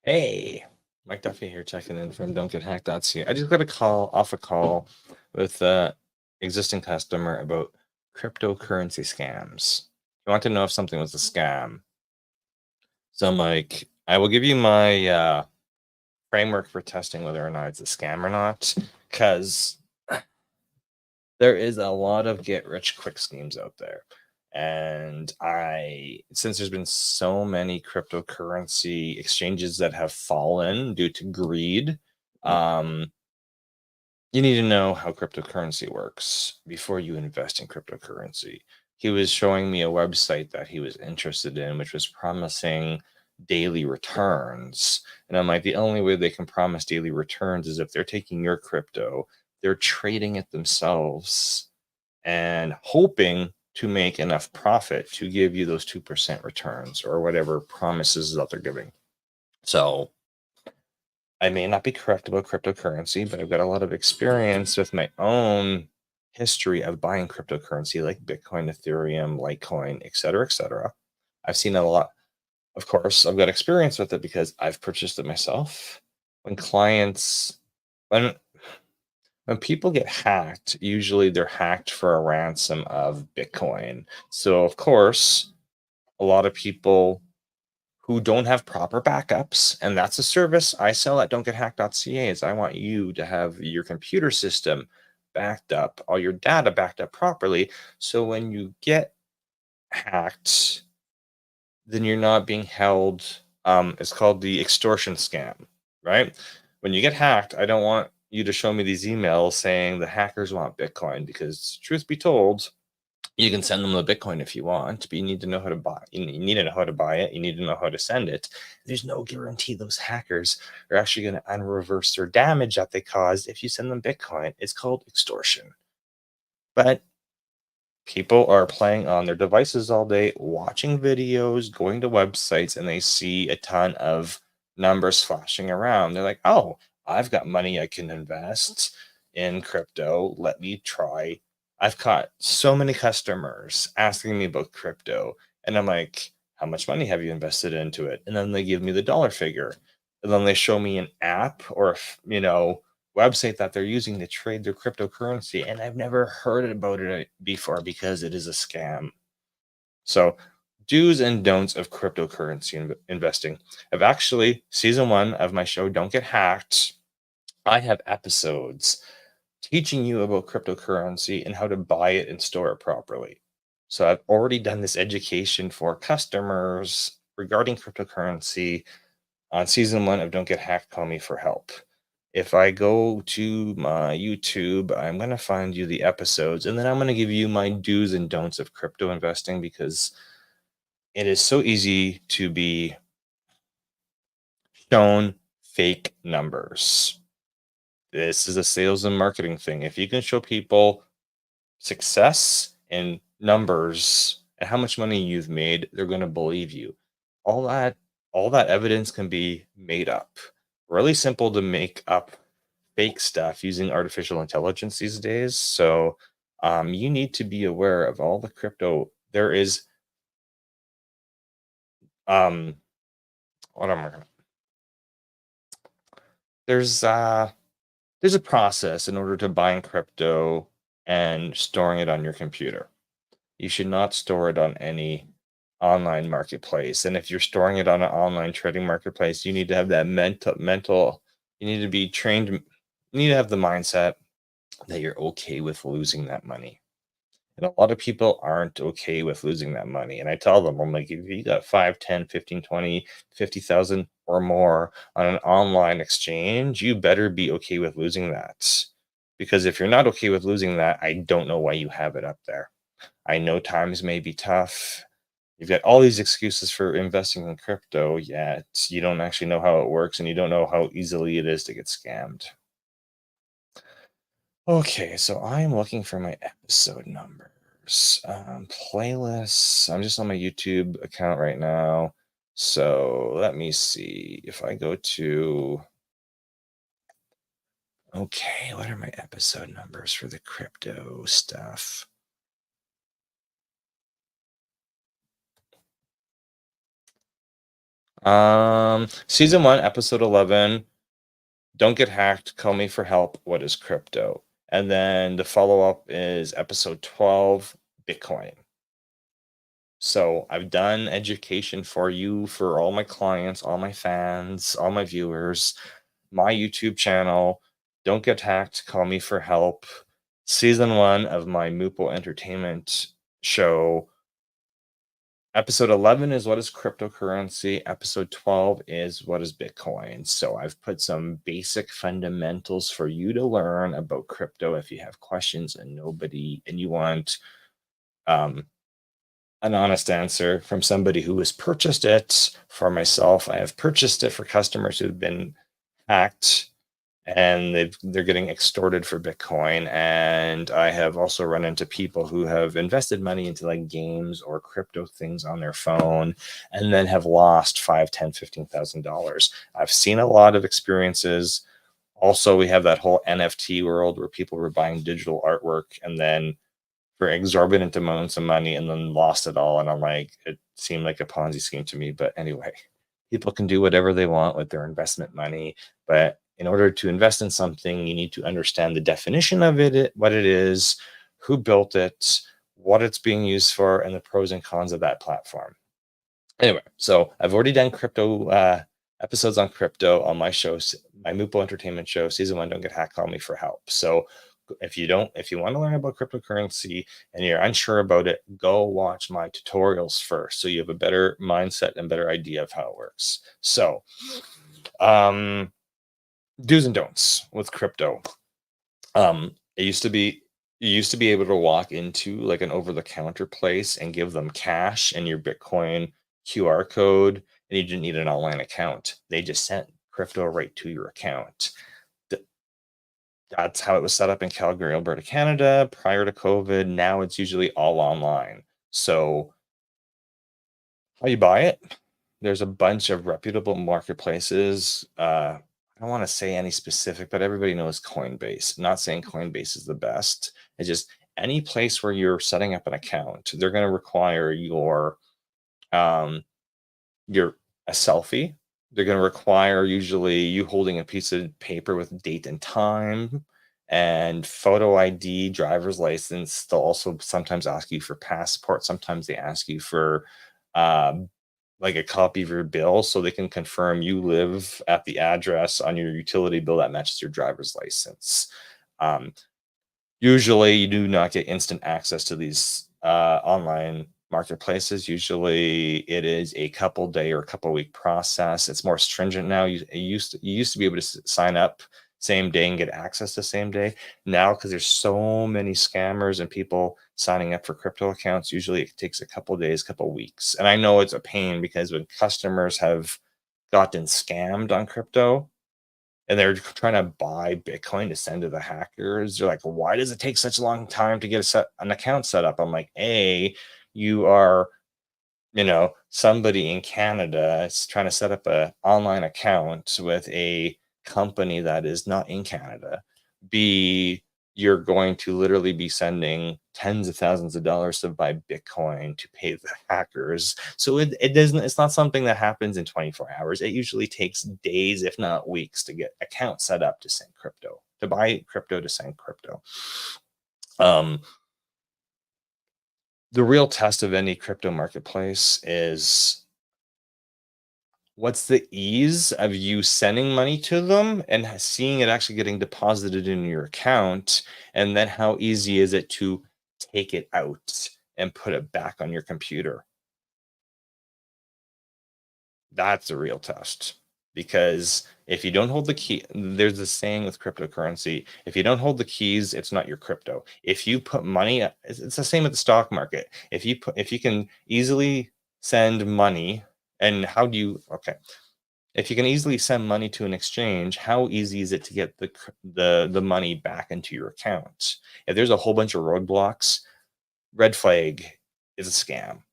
Hey, Mike Duffy here checking in from Don'tGetHacked.ca. I just got a call with a existing customer about cryptocurrency scams. He wanted to know if something was a scam. So I'm like, I will give you my framework for testing whether or not it's a scam or not, because there is a lot of get rich quick schemes out there. And since there's been so many cryptocurrency exchanges that have fallen due to greed, um, you need to know how cryptocurrency works before you invest in cryptocurrency. He was showing me a website that he was interested in, which was promising daily returns. And I'm like, the only way they can promise daily returns is if they're taking your crypto, they're trading it themselves and hoping to make enough profit to give you those 2% returns or whatever promises that they're giving. So I may not be correct about cryptocurrency, but I've got a lot of experience with my own history of buying cryptocurrency like Bitcoin, Ethereum, Litecoin, et cetera, et cetera. I've seen a lot. Of course, I've got experience with it because I've purchased it myself. When clients, when when people get hacked, usually they're hacked for a ransom of Bitcoin. So of course, a lot of people who don't have proper backups, and that's a service I sell at don'tgethacked.ca, is I want you to have your computer system backed up, all your data backed up properly, so when you get hacked, then you're not being held. It's called the extortion scam, right? When you get hacked, I don't want you to show me these emails saying the hackers want Bitcoin, because truth be told, you can send them the Bitcoin if you want, but you need to know how to buy. You need to know how to buy it. You need to know how to send it. There's no guarantee those hackers are actually going to unreverse their damage that they caused if you send them Bitcoin. It's called extortion. But people are playing on their devices all day, watching videos, going to websites, and they see a ton of numbers flashing around. They're like, oh, I've got money I can invest in crypto. Let me try. I've caught so many customers asking me about crypto, and I'm like, how much money have you invested into it? And then they give me the dollar figure. And then they show me an app or, website that they're using to trade their cryptocurrency, and I've never heard about it before because it is a scam. So, do's and don'ts of cryptocurrency investing. I've actually, season 1 of my show, Don't Get Hacked, I have episodes teaching you about cryptocurrency and how to buy it and store it properly. So, I've already done this education for customers regarding cryptocurrency on season 1 of Don't Get Hacked, Call Me for Help. If I go to my YouTube, I'm going to find you the episodes, and then I'm going to give you my do's and don'ts of crypto investing, because it is so easy to be shown fake numbers. This is a sales and marketing thing. If you can show people success and numbers and how much money you've made, they're going to believe you. All that all that evidence can be made up. Really simple to make up fake stuff using artificial intelligence these days. So you need to be aware of all the crypto. There is um what am I gonna there's there's a process in order to buying crypto and storing it on your computer. You should not store it on any online marketplace. And if you're storing it on an online trading marketplace, you need to have that mental you need to be trained, you need to have the mindset that you're okay with losing that money. And a lot of people aren't okay with losing that money. And I tell them, I'm like, if you got 5, 10, 15, 20, 50,000 or more on an online exchange, you better be okay with losing that. Because if you're not okay with losing that, I don't know why you have it up there. I know times may be tough. You've got all these excuses for investing in crypto, yet you don't actually know how it works and you don't know how easily it is to get scammed. Okay, so I am looking for my episode numbers. Playlists. I'm just on my YouTube account right now. So let me see if I go to. Okay, what are my episode numbers for the crypto stuff? Season 1, episode 11, Don't Get Hacked, Call Me for Help, What is Crypto? And then the follow-up is episode 12, Bitcoin. So I've done education for you, for all my clients, all my fans, all my viewers, my YouTube channel. Don't Get Hacked, Call Me for Help. Season 1 of my Mupo Entertainment show. Episode 11 is what is cryptocurrency. Episode 12 is what is Bitcoin. So I've put some basic fundamentals for you to learn about crypto if you have questions and you want um, an honest answer from somebody who has purchased it. For myself, I have purchased it for customers who've been hacked and they're getting extorted for Bitcoin. And I have also run into people who have invested money into like games or crypto things on their phone and then have lost $5, 10, $15,000. I've seen a lot of experiences. Also, we have that whole NFT world where people were buying digital artwork and then for exorbitant amounts of money and then lost it all. And I'm like, it seemed like a Ponzi scheme to me. But anyway, people can do whatever they want with their investment money. But in order to invest in something, you need to understand the definition of it, what it is, who built it, what it's being used for, and the pros and cons of that platform. Anyway, so I've already done crypto episodes on crypto on my shows, my Mupo Entertainment show, season 1. Don't Get Hacked, Call Me for Help. So if you want to learn about cryptocurrency and you're unsure about it, go watch my tutorials first, so you have a better mindset and better idea of how it works. So, do's and don'ts with crypto. It used to be you used to be able to walk into like an over-the-counter place and give them cash and your Bitcoin QR code, and you didn't need an online account. They just sent crypto right to your account. That's how it was set up in Calgary, Alberta, Canada prior to COVID. Now it's usually all online. So how you buy it? There's a bunch of reputable marketplaces. I don't want to say any specific, but everybody knows Coinbase. Not saying Coinbase is the best. It's just any place where you're setting up an account, they're going to require um, your a selfie. They're going to require usually you holding a piece of paper with date and time and photo ID, driver's license. They'll also sometimes ask you for passport. Sometimes they ask you for um, like a copy of your bill so they can confirm you live at the address on your utility bill that matches your driver's license. Um, Usually, you do not get instant access to these online marketplaces. Usually, it is a couple day or a couple week process. It's more stringent now. You used to be able to sign up same day and get access the same day. Now, because there's so many scammers and people signing up for crypto accounts, usually it takes a couple days, couple weeks. And I know it's a pain because when customers have gotten scammed on crypto, and they're trying to buy Bitcoin to send to the hackers. They're like, why does it take such a long time to get an account set up? I'm like, you are, somebody in Canada is trying to set up a online account with a company that is not in Canada. B, you're going to literally be sending tens of thousands of dollars to buy Bitcoin to pay the hackers. So it's not something that happens in 24 hours. It usually takes days, if not weeks, to get accounts set up to send crypto, to buy crypto, to send crypto. Um, the real test of any crypto marketplace is what's the ease of you sending money to them and seeing it actually getting deposited in your account, and then how easy is it to take it out and put it back on your computer? That's a real test, because if you don't hold the key, there's a saying with cryptocurrency, if you don't hold the keys, it's not your crypto. If you put money, it's the same with the stock market. If you can easily send money, and how do you okay if you can easily send money to an exchange, how easy is it to get the money back into your account? If there's a whole bunch of roadblocks, red flag is a scam.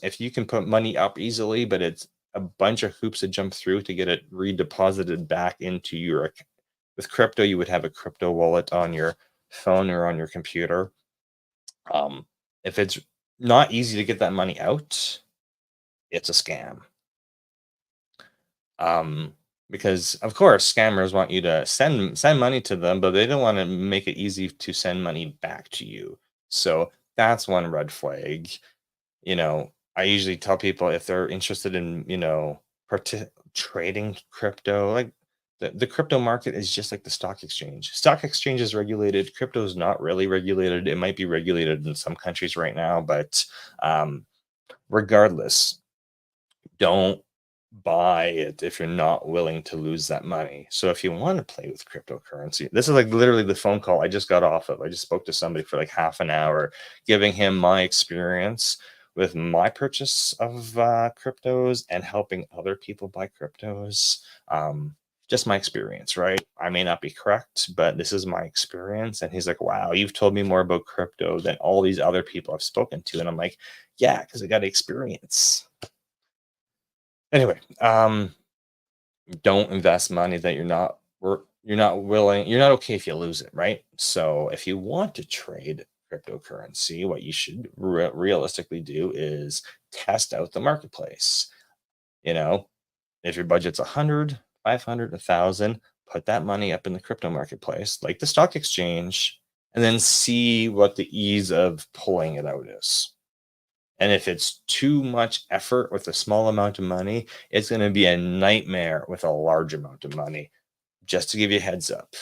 If you can put money up easily, but it's a bunch of hoops to jump through to get it redeposited back into your with crypto, you would have a crypto wallet on your phone or on your computer. If it's not easy to get that money out, it's a scam. Um, because of course scammers want you to send money to them, but they don't want to make it easy to send money back to you. So that's one red flag. I usually tell people if they're interested in, trading crypto, like the crypto market is just like the stock exchange. Stock exchange is regulated. Crypto is not really regulated. It might be regulated in some countries right now, but um, regardless, don't buy it if you're not willing to lose that money. So if you want to play with cryptocurrency, this is like literally the phone call I just got off of. I just spoke to somebody for like half an hour, giving him my experience with my purchase of cryptos and helping other people buy cryptos. Just my experience, right? I may not be correct, but this is my experience. And he's like, wow, you've told me more about crypto than all these other people I've spoken to. And I'm like, yeah, because I got experience. Anyway, don't invest money that you're not willing, you're not okay if you lose it, right? So if you want to trade cryptocurrency, what you should realistically do is test out the marketplace. You know, if your budget's 100, 500, 1,000, put that money up in the crypto marketplace, like the stock exchange, and then see what the ease of pulling it out is. And if it's too much effort with a small amount of money, it's going to be a nightmare with a large amount of money. Just to give you a heads up,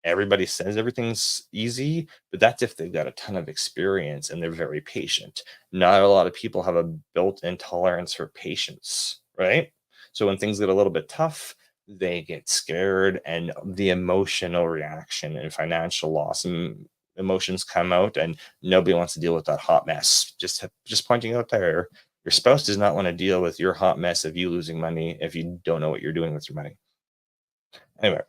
everybody says everything's easy, but that's if they've got a ton of experience and they're very patient. Not a lot of people have a built in tolerance for patience, right? So when things get a little bit tough, they get scared and the emotional reaction and financial loss and emotions come out and nobody wants to deal with that hot mess. Just pointing out there, your spouse does not want to deal with your hot mess of you losing money if you don't know what you're doing with your money. Anyway,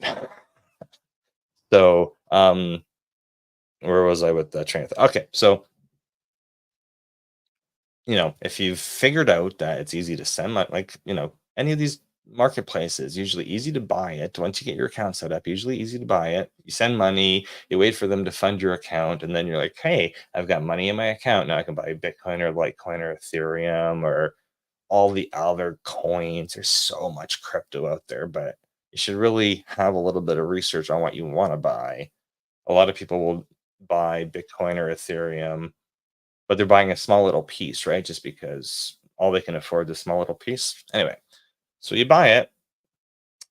so where was I with that train of thought? Okay, so if you've figured out that it's easy to send money, like any of these marketplaces, usually easy to buy it. Once you get your account set up, usually easy to buy it. You send money, you wait for them to fund your account, and then you're like, hey, I've got money in my account now. I can buy Bitcoin or Litecoin or Ethereum or all the other coins. There's so much crypto out there, but you should really have a little bit of research on what you want to buy. A lot of people will buy Bitcoin or Ethereum, but they're buying a small little piece, right? Just because all they can afford is a small little piece. Anyway, so you buy it,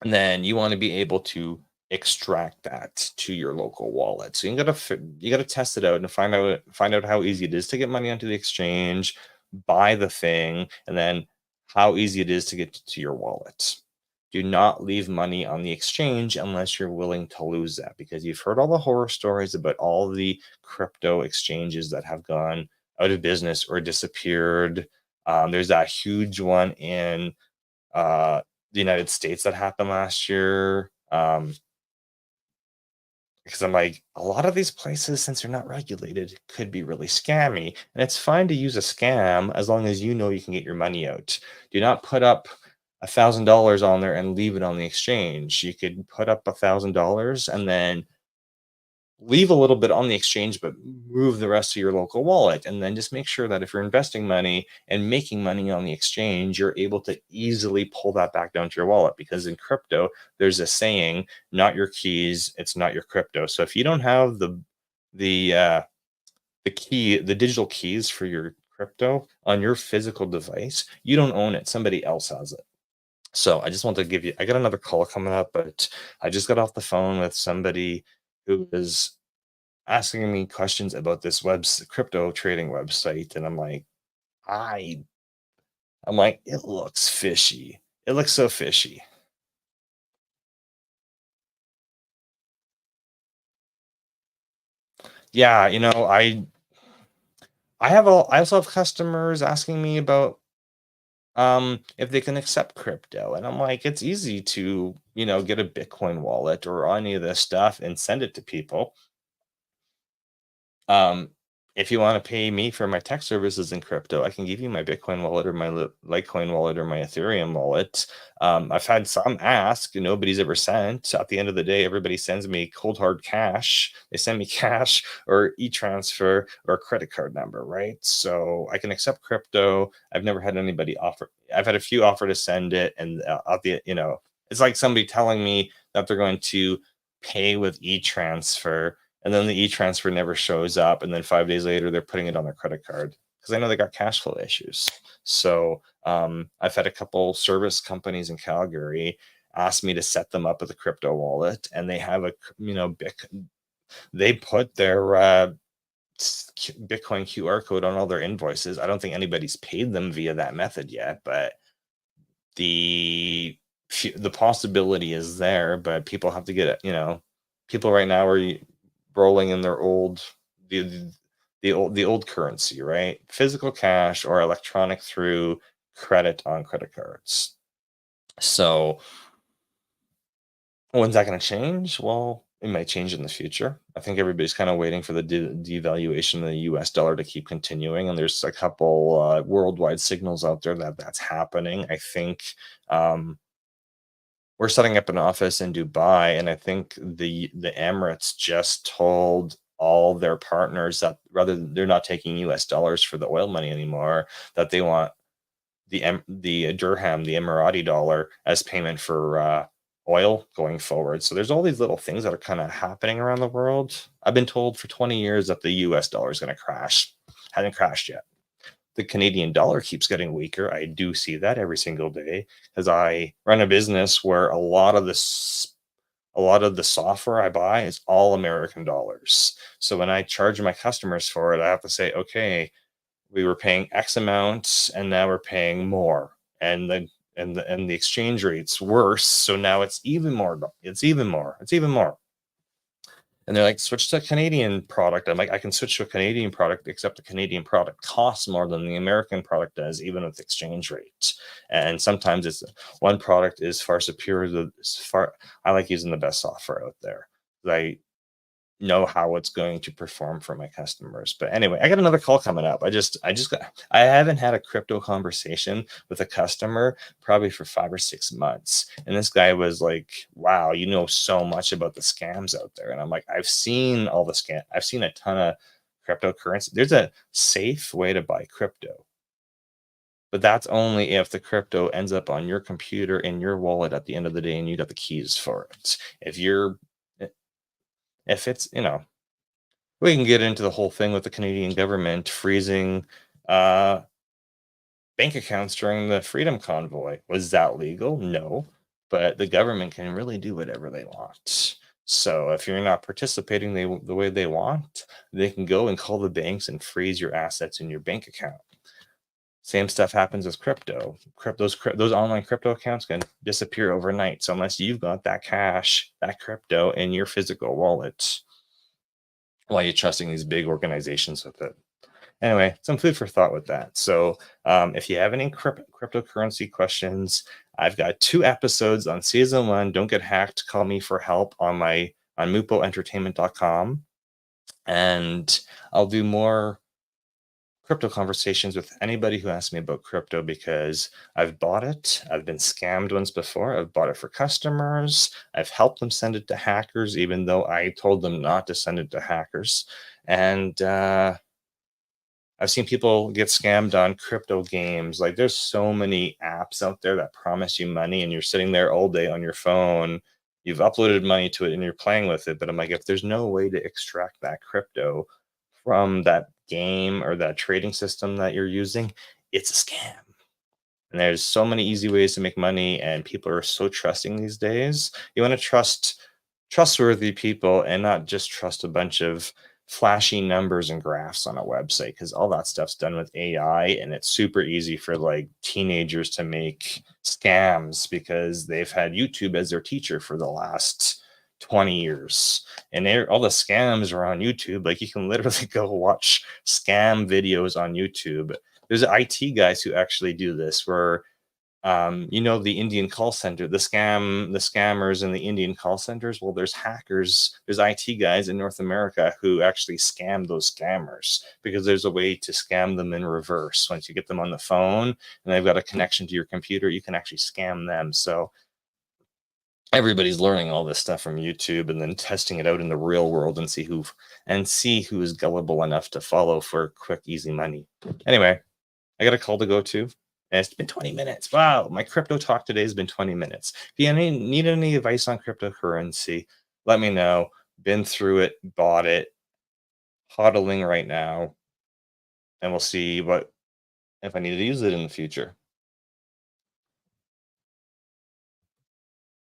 and then you want to be able to extract that to your local wallet. So you gotta test it out and find out how easy it is to get money onto the exchange, buy the thing, and then how easy it is to get to your wallet. Do not leave money on the exchange unless you're willing to lose that, because you've heard all the horror stories about all the crypto exchanges that have gone out of business or disappeared. There's that huge one in uh, the United States that happened last year. Because I'm like, a lot of these places, since they're not regulated, could be really scammy. And it's fine to use a scam as long as you know you can get your money out. Do not put up $1,000 on there and leave it on the exchange. You could put up $1,000 and then leave a little bit on the exchange, but move the rest to your local wallet. And then just make sure that if you're investing money and making money on the exchange, you're able to easily pull that back down to your wallet. Because in crypto, there's a saying, not your keys, it's not your crypto. So if you don't have the the digital keys for your crypto on your physical device, you don't own it. Somebody else has it. So I just want to give you, I got another call coming up, but I just got off the phone with somebody who is asking me questions about this crypto trading website, and I I'm like, it looks fishy. It looks so fishy. Yeah, I also have customers asking me about if they can accept crypto, and I'm like, it's easy to, get a Bitcoin wallet or any of this stuff and send it to people. Um if you want to pay me for my tech services in crypto, I can give you my Bitcoin wallet or my Litecoin wallet or my Ethereum wallet. I've had some ask, nobody's ever sent. At the end of the day, everybody sends me cold hard cash. They send me cash or e-transfer or a credit card number, right? So I can accept crypto. I've never had anybody offer. I've had a few offer to send it, and at the it's like somebody telling me that they're going to pay with e-transfer, and then the e-transfer never shows up, and then 5 days later they're putting it on their credit card because I know they got cash flow issues. So I've had a couple service companies in Calgary ask me to set them up with a crypto wallet, and they have a they put their Bitcoin QR code on all their invoices. I don't think anybody's paid them via that method yet, but the possibility is there. But people have to get it. People right now are rolling in their the old currency, right? Physical cash or electronic through credit on credit cards. So when's that going to change? Well, it might change in the future. I think everybody's kind of waiting for the devaluation of the US dollar to keep continuing. And there's a couple worldwide signals out there that that's happening. I think we're setting up an office in Dubai, and I think the Emirates just told all their partners that rather they're not taking US dollars for the oil money anymore, that they want the dirham, the Emirati dollar, as payment for oil going forward. So there's all these little things that are kind of happening around the world. I've been told for 20 years that the US dollar is going to crash. Hasn't crashed yet. The Canadian dollar keeps getting weaker. I do see that every single day, as I run a business where a lot of the software I buy is all American dollars. So when I charge my customers for it, I have to say, okay, we were paying X amount and now we're paying more. And the exchange rate's worse. So now it's even more. And they're like, switch to a Canadian product. I'm like, I can switch to a Canadian product, except the Canadian product costs more than the American product does, even with exchange rates. And sometimes it's one product is far superior. I like using the best software out there. I know how it's going to perform for my customers. But anyway, I got another call coming up. I haven't had a crypto conversation with a customer probably for 5 or 6 months. And this guy was like, wow, you know so much about the scams out there. And I'm like, I've seen all the scam. I've seen a ton of cryptocurrency. There's a safe way to buy crypto. But that's only if the crypto ends up on your computer in your wallet at the end of the day and you got the keys for it. If it's, we can get into the whole thing with the Canadian government freezing bank accounts during the Freedom Convoy. Was that legal? No, but the government can really do whatever they want. So if you're not participating the way they want, they can go and call the banks and freeze your assets in your bank account. Same stuff happens with crypto. Those online crypto accounts can disappear overnight. So unless you've got that cash, that crypto in your physical wallet, why are you trusting these big organizations with it? Anyway, some food for thought with that. So if you have any cryptocurrency questions, I've got 2 episodes on season 1. Don't get hacked. Call me for help on mupoentertainment.com. And I'll do more crypto conversations with anybody who asks me about crypto, because I've bought it. I've been scammed once before. I've bought it for customers. I've helped them send it to hackers, even though I told them not to send it to hackers. And I've seen people get scammed on crypto games. Like, there's so many apps out there that promise you money, and you're sitting there all day on your phone. You've uploaded money to it and you're playing with it. But I'm like, if there's no way to extract that crypto from that game or that trading system that you're using, it's a scam. And there's so many easy ways to make money, and people are so trusting these days. You want to trust trustworthy people and not just trust a bunch of flashy numbers and graphs on a website, because all that stuff's done with AI, and it's super easy for like teenagers to make scams because they've had YouTube as their teacher for the last 20 years, and all the scams are on YouTube. Like, you can literally go watch scam videos on YouTube. There's IT guys who actually do this, where The Indian call center, the scammers in the Indian call centers. Well, there's hackers, there's IT guys in North America who actually scam those scammers because there's a way to scam them in reverse. Once you get them on the phone and they've got a connection to your computer, you can actually scam them. So everybody's learning all this stuff from YouTube and then testing it out in the real world and see who is gullible enough to follow for quick, easy money. Anyway, I got a call to go to. And it's been 20 minutes. Wow, my crypto talk today has been 20 minutes. If you need any advice on cryptocurrency, let me know. Been through it, bought it, hodling right now, and we'll see what if I need to use it in the future.